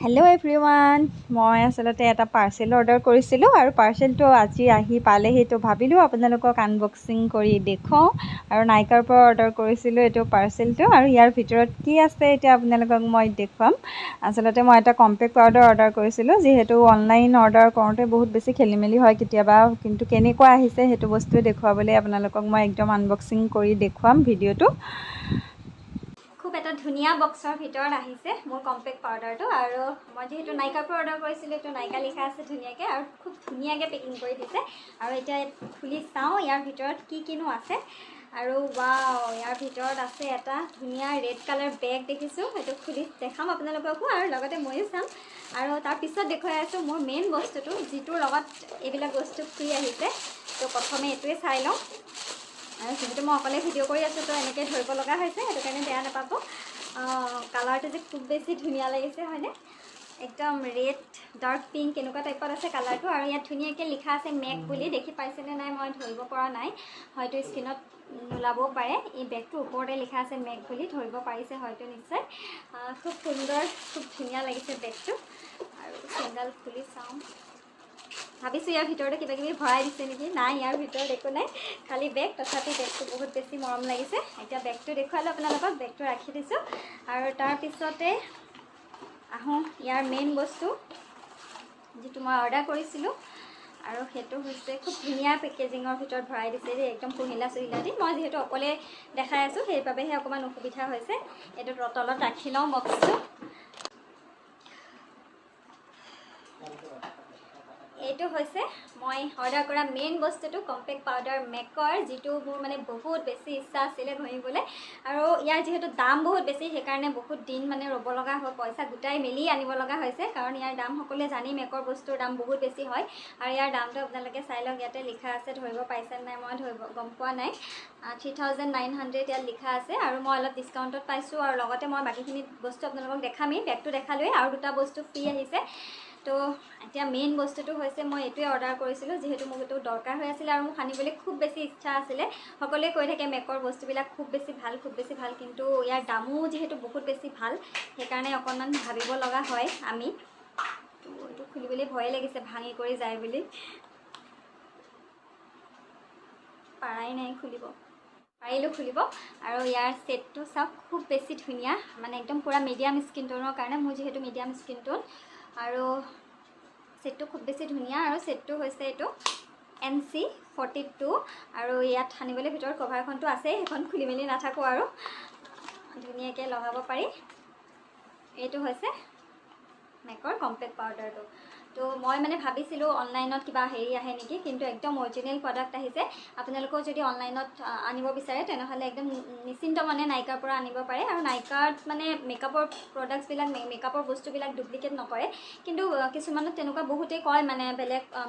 Hello' everyone, মই আচলতে এটা পাৰ্চেল অৰ্ডাৰ কৰিছিলোঁ আৰু পাৰ্চেলটো আজি আহি পালেহি। তো ভাবিলোঁ আপোনালোকক আনবক্সিং কৰি দেখুৱাওঁ। আৰু নাইকাৰ পৰা অৰ্ডাৰ কৰিছিলোঁ এইটো পাৰ্চেলটো, আৰু ইয়াৰ ভিতৰত কি আছে এতিয়া আপোনালোকক মই দেখুৱাম। আচলতে মই এটা কম্পেক্ট পাউডাৰ অৰ্ডাৰ কৰিছিলোঁ, যিহেতু অনলাইন অৰ্ডাৰ কৰোঁতে বহুত বেছি খেলি মেলি হয় কেতিয়াবা, কিন্তু কেনেকুৱা আহিছে সেইটো বস্তুৱে দেখুৱাবলৈ আপোনালোকক মই একদম আনবক্সিং কৰি দেখুৱাম ভিডিঅ'টো। খুব এটা ধুনীয়া বক্সৰ ভিতৰত আহিছে মোৰ কম্পেক্ট পাউডাৰটো, আৰু মই যিহেতু নাইকাৰ পৰা অৰ্ডাৰ কৰিছিলোঁ, এইটো নাইকা লিখা আছে ধুনীয়াকৈ, আৰু খুব ধুনীয়াকৈ পেকিং কৰি দিছে। আৰু এতিয়া খুলি চাওঁ ইয়াৰ ভিতৰত কিনো আছে। আৰু ৱাও, ইয়াৰ ভিতৰত আছে এটা ধুনীয়া ৰেড কালাৰ বেগ দেখিছোঁ, সেইটো খুলি দেখাম আপোনালোককো, আৰু লগতে ময়ো চাম। আৰু তাৰপিছত দেখুৱাই আছোঁ মোৰ মেইন বস্তুটো, যিটোৰ লগত এইবিলাক বস্তু ফ্ৰী আহিছে। তো প্ৰথমে এইটোৱে চাই লওঁ। আৰু যিহেতু মই অকলে ভিডিঅ' কৰি আছোঁ, তো এনেকৈ ধৰিব লগা হৈছে, সেইটো কাৰণে বেয়া নাপাব। কালাৰটো যে খুব বেছি ধুনীয়া লাগিছে হয়নে? একদম ৰেড ডাৰ্ক পিংক এনেকুৱা টাইপত আছে কালাৰটো, আৰু ইয়াত ধুনীয়াকৈ লিখা আছে মেক বুলি। দেখি পাইছেনে নাই মই ধৰিব পৰা নাই, হয়তো স্ক্ৰীণত নোলাবও পাৰে। এই বেগটোৰ ওপৰতে লিখা আছে মেক বুলি, ধৰিব পাৰিছে হয়তো নিশ্চয়। খুব সুন্দৰ, খুব ধুনীয়া লাগিছে বেগটো। আৰু চেণ্ডেল খুলি চাওঁ, ভাবিছোঁ ইয়াৰ ভিতৰতে কিবা কিবি ভৰাই দিছে নেকি। নাই, ইয়াৰ ভিতৰত একো নাই, খালী বেগ। তথাপি বেগটো বহুত বেছি মৰম লাগিছে। এতিয়া বেগটো দেখুৱালোঁ আপোনালোকক, বেগটো ৰাখি দিছোঁ। আৰু তাৰপিছতে আহোঁ ইয়াৰ মেইন বস্তু, যিটো মই অৰ্ডাৰ কৰিছিলোঁ, আৰু সেইটো হৈছে খুব ধুনীয়া পেকেজিঙৰ ভিতৰত ভৰাই দিছে দেই, একদম পহিলা চহিলা দি। মই যিহেতু অকলে দেখাই আছোঁ, সেইবাবেহে অকণমান অসুবিধা হৈছে। এইটো তলত ৰাখি লওঁ বক্সটো। এইটো হৈছে মই অৰ্ডাৰ কৰা মেইন বস্তুটো, কম্পেক্ট পাউডাৰ মেকৰ, যিটো মোৰ মানে বহুত বেছি ইচ্ছা আছিলে ঘঁহিবলৈ। আৰু ইয়াৰ যিহেতু দাম বহুত বেছি, সেইকাৰণে বহুত দিন মানে ৰ'ব লগা হয়, পইচা গোটাই মেলি আনিব লগা হৈছে। কাৰণ ইয়াৰ দাম সকলোৱে জানি, মেকৰ বস্তুৰ দাম বহুত বেছি হয়। আৰু ইয়াৰ দামটো আপোনালোকে চাই লওক, ইয়াতে লিখা আছে, ধৰিব পাৰিছে নাই মই গম পোৱা নাই। 3900 ইয়াত লিখা আছে, আৰু মই অলপ ডিছকাউণ্টত পাইছোঁ। আৰু লগতে মই বাকীখিনি বস্তু আপোনালোকক দেখামেই, বেগটো দেখালোৱেই, আৰু দুটা বস্তু ফ্ৰী আহিছে। তো এতিয়া মেইন বস্তুটো হৈছে, মই এইটোৱে অৰ্ডাৰ কৰিছিলোঁ, যিহেতু মোক এইটো দৰকাৰ হৈ আছিলে, আৰু মোক আনিবলৈ খুব বেছি ইচ্ছা আছিলে। সকলোৱে কৈ থাকে মেকৰ বস্তুবিলাক খুব বেছি ভাল, খুব বেছি ভাল, কিন্তু ইয়াৰ দামো যিহেতু বহুত বেছি ভাল, সেইকাৰণে অকণমান ভাবিব লগা হয় আমি। তো এইটো খুলিবলৈ ভয়ে লাগিছে, ভাঙি কৰি যায় বুলি। পাৰাই নাই খুলিব, পাৰিলোঁ খুলিব। আৰু ইয়াৰ ছেটটো চাওক, খুব বেছি ধুনীয়া, মানে একদম পূৰা মিডিয়াম স্কিন টোনৰ কাৰণে, মোৰ যিহেতু মিডিয়াম স্কিন টোন। আৰু ছেটটো খুব বেছি ধুনীয়া, আৰু ছেটটো হৈছে এইটো NC42। আৰু ইয়াত সানিবলৈ ভিতৰত কভাৰখনটো আছেই, সেইখন খুলি মেলি নাথাকোঁ, আৰু ধুনীয়াকৈ লগাব পাৰি। এইটো হৈছে মেকৰ কম্পেক্ট পাউডাৰটো। তো মই মানে ভাবিছিলোঁ অনলাইনত কিবা হেৰি আহে নেকি, কিন্তু একদম অৰিজিনেল প্ৰডাক্ট আহিছে। আপোনালোকেও যদি অনলাইনত আনিব বিচাৰে, তেনেহ'লে একদম নিশ্চিন্ত মানে নাইকাৰ পৰা আনিব পাৰে। আৰু নাইকাত মানে মেকআপৰ প্ৰডাক্টছবিলাক, মেকআপৰ বস্তুবিলাক ডুপ্লিকেট নকৰে, কিন্তু কিছুমানত তেনেকুৱা বহুতেই কয়, মানে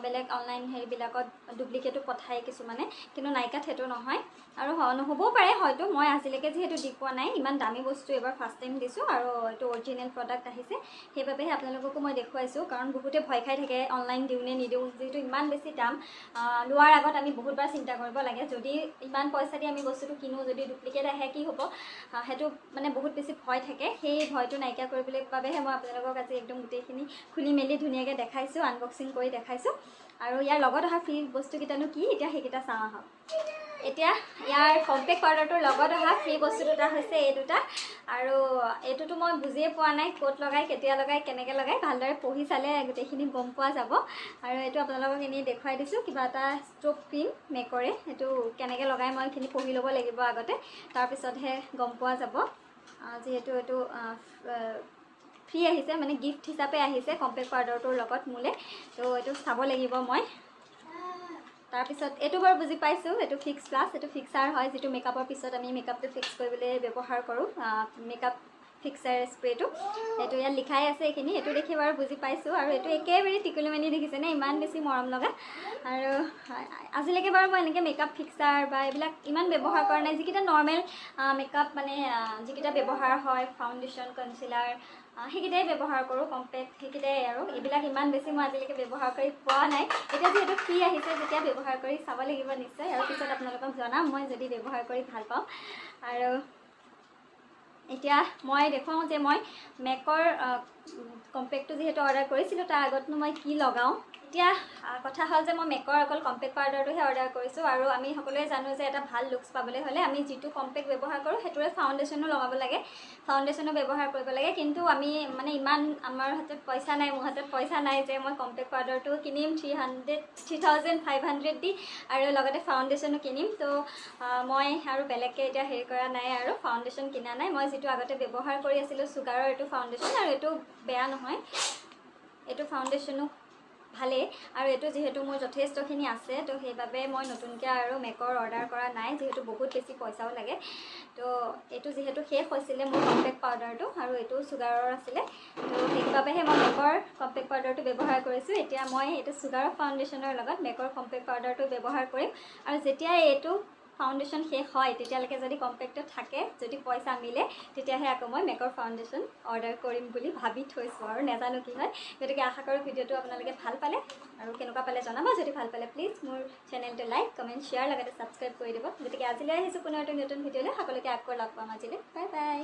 বেলেগ অনলাইন হেৰিবিলাকত ডুপ্লিকেটো পঠায় কিছুমানে, কিন্তু নাইকাত সেইটো নহয়। আৰু নহ'বও পাৰে হয়তো, মই আজিলৈকে যিহেতু দি পোৱা নাই। ইমান দামী বস্তু এইবাৰ ফাৰ্ষ্ট টাইম দিছোঁ, আৰু এইটো অৰিজিনেল প্ৰডাক্ট আহিছে, সেইবাবেহে আপোনালোককো মই দেখুৱাইছোঁ। কাৰণ বহুতে ভয় খাই থাকে, অনলাইন দিওঁ নে নিদিওঁ, যিহেতু ইমান বেছি দাম। লোৱাৰ আগত আমি বহুতবাৰ চিন্তা কৰিব লাগে, যদি ইমান পইচা দি আমি বস্তুটো কিনো, যদি ডুপ্লিকেট আহে কি হ'ব, সেইটো মানে বহুত বেছি ভয় থাকে। সেই ভয়টো নাইকিয়া কৰিবলৈ বাবেহে মই আপোনালোকক আজি একদম গোটেইখিনি খুলি মেলি ধুনীয়াকৈ দেখাইছোঁ, আনবক্সিং কৰি দেখাইছোঁ। আৰু ইয়াৰ লগত অহা ফ্ৰী বস্তুকেইটানো কি, এতিয়া সেইকেইটা চাওঁ আহক। এতিয়া ইয়াৰ কম্পেক্ট পাউডাৰটোৰ লগত অহা ফ্ৰী বস্তু দুটা হৈছে এই দুটা। আৰু এইটোতো মই বুজিয়ে পোৱা নাই, ক'ত লগাই, কেতিয়া লগাই, কেনেকৈ লগাই। ভালদৰে পঢ়ি চালে গোটেইখিনি গম পোৱা যাব। আৰু এইটো আপোনালোকক এনেই দেখুৱাই দিছোঁ, কিবা এটা ষ্ট্ৰ'ভ ক্ৰীম মেকৰে। সেইটো কেনেকৈ লগাই মই এইখিনি পঢ়ি ল'ব লাগিব আগতে, তাৰপিছতহে গম পোৱা যাব। যিহেতু এইটো ফ্ৰী আহিছে, মানে গিফ্ট হিচাপে আহিছে কম্পেক্ট পাউডাৰটোৰ লগত মোলে, তো এইটো চাব লাগিব মই। তাৰপিছত এইটো বাৰু বুজি পাইছোঁ, এইটো ফিক্স প্লাছ, এইটো ফিক্সাৰ হয়, যিটো মেকআপৰ পিছত আমি মেকআপটো ফিক্স কৰিবলৈ ব্যৱহাৰ কৰোঁ, মেকআপ ফিক্সাৰ স্প্ৰেটো। এইটো ইয়াত লিখাই আছে এইখিনি, এইটো দেখি বাৰু বুজি পাইছোঁ। আৰু এইটো একেবাৰে টিকলি মানি দেখিছেনে, ইমান বেছি মৰম লগা। আৰু আজিলৈকে বাৰু মই এনেকৈ মেকআপ ফিক্সাৰ বা এইবিলাক ইমান ব্যৱহাৰ কৰা নাই। যিকেইটা নৰ্মেল মেকআপ মানে যিকেইটা ব্যৱহাৰ হয়, ফাউণ্ডেশ্যন, কনচিলাৰ, সেইকেইটাই ব্যৱহাৰ কৰোঁ, কম্পেক্ট সেইকেইটাই। আৰু এইবিলাক ইমান বেছি মই আজিলৈকে ব্যৱহাৰ কৰি পোৱা নাই। এতিয়া যিহেতু ফ্ৰী আহিছে, যেতিয়া ব্যৱহাৰ কৰি চাব লাগিব নিশ্চয়, আৰু পিছত আপোনালোকক জনাম মই যদি ব্যৱহাৰ কৰি ভাল পাওঁ। আৰু এতিয়া মই দেখুৱাওঁ যে মই মেকৰ কম্পেক্টটো যিহেতু অৰ্ডাৰ কৰিছিলোঁ তাৰ আগতনো মই কি লগাওঁ। এতিয়া কথা হ'ল যে মই মেকৰ অকল কম্পেক্ট পাউডাৰটোহে অৰ্ডাৰ কৰিছোঁ, আৰু আমি সকলোৱে জানো যে এটা ভাল লুকছ পাবলৈ হ'লে আমি যিটো কম্পেক্ট ব্যৱহাৰ কৰোঁ সেইটোৰে ফাউণ্ডেশ্যনো লগাব লাগে, ফাউণ্ডেশ্যনো ব্যৱহাৰ কৰিব লাগে। কিন্তু আমি মানে ইমান আমাৰ হাতত পইচা নাই, মোৰ হাতত পইচা নাই যে মই কম্পেক্ট পাউডাৰটো কিনিম 3,500 দি আৰু লগতে ফাউণ্ডেশ্যনো কিনিম। তো মই আৰু বেলেগকৈ এতিয়া হেৰি কৰা নাই আৰু ফাউণ্ডেশ্যন কিনা নাই। মই যিটো আগতে ব্যৱহাৰ কৰি আছিলোঁ চুগাৰৰ এইটো ফাউণ্ডেশ্যন, আৰু এইটো বেয়া নহয়, এইটো ফাউণ্ডেশ্যনো ভালেই। আৰু এইটো যিহেতু মোৰ যথেষ্টখিনি আছে, তো সেইবাবে মই নতুনকৈ আৰু মেকৰ অৰ্ডাৰ কৰা নাই, যিহেতু বহুত বেছি পইচাও লাগে। তো এইটো যিহেতু শেষ হৈছিলে মোৰ কম্পেক্ট পাউডাৰটো, আৰু এইটো চুগাৰৰ আছিলে, তো সেইবাবেহে মই মেকৰ কম্পেক্ট পাউডাৰটো ব্যৱহাৰ কৰিছোঁ। এতিয়া মই এইটো চুগাৰৰ ফাউণ্ডেশ্যনৰ লগত মেকৰ কম্পেক্ট পাউডাৰটো ব্যৱহাৰ কৰিম, আৰু যেতিয়াই এইটো ফাউণ্ডেশ্যন শেষ হয় তেতিয়ালৈকে যদি কম্পেক্টটো থাকে, যদি পইচা মিলে, তেতিয়াহে আকৌ মই মেকৰ ফাউণ্ডেশ্যন অৰ্ডাৰ কৰিম বুলি ভাবি থৈছোঁ, আৰু নাজানো কি হয়। গতিকে আশা কৰোঁ ভিডিঅ'টো আপোনালোকে ভাল পালে, আৰু কেনেকুৱা পালে জনাব। যদি ভাল পালে প্লিজ মোৰ চেনেলটো লাইক, কমেণ্ট, শ্বেয়াৰ লগতে ছাবস্ক্ৰাইব কৰি দিব। গতিকে আজিলৈ আহিছোঁ পুনৰ এটা নতুন ভিডিঅ'লৈ। সকলোকে আকৌ লগ পাম আজিলৈ। Bye bye.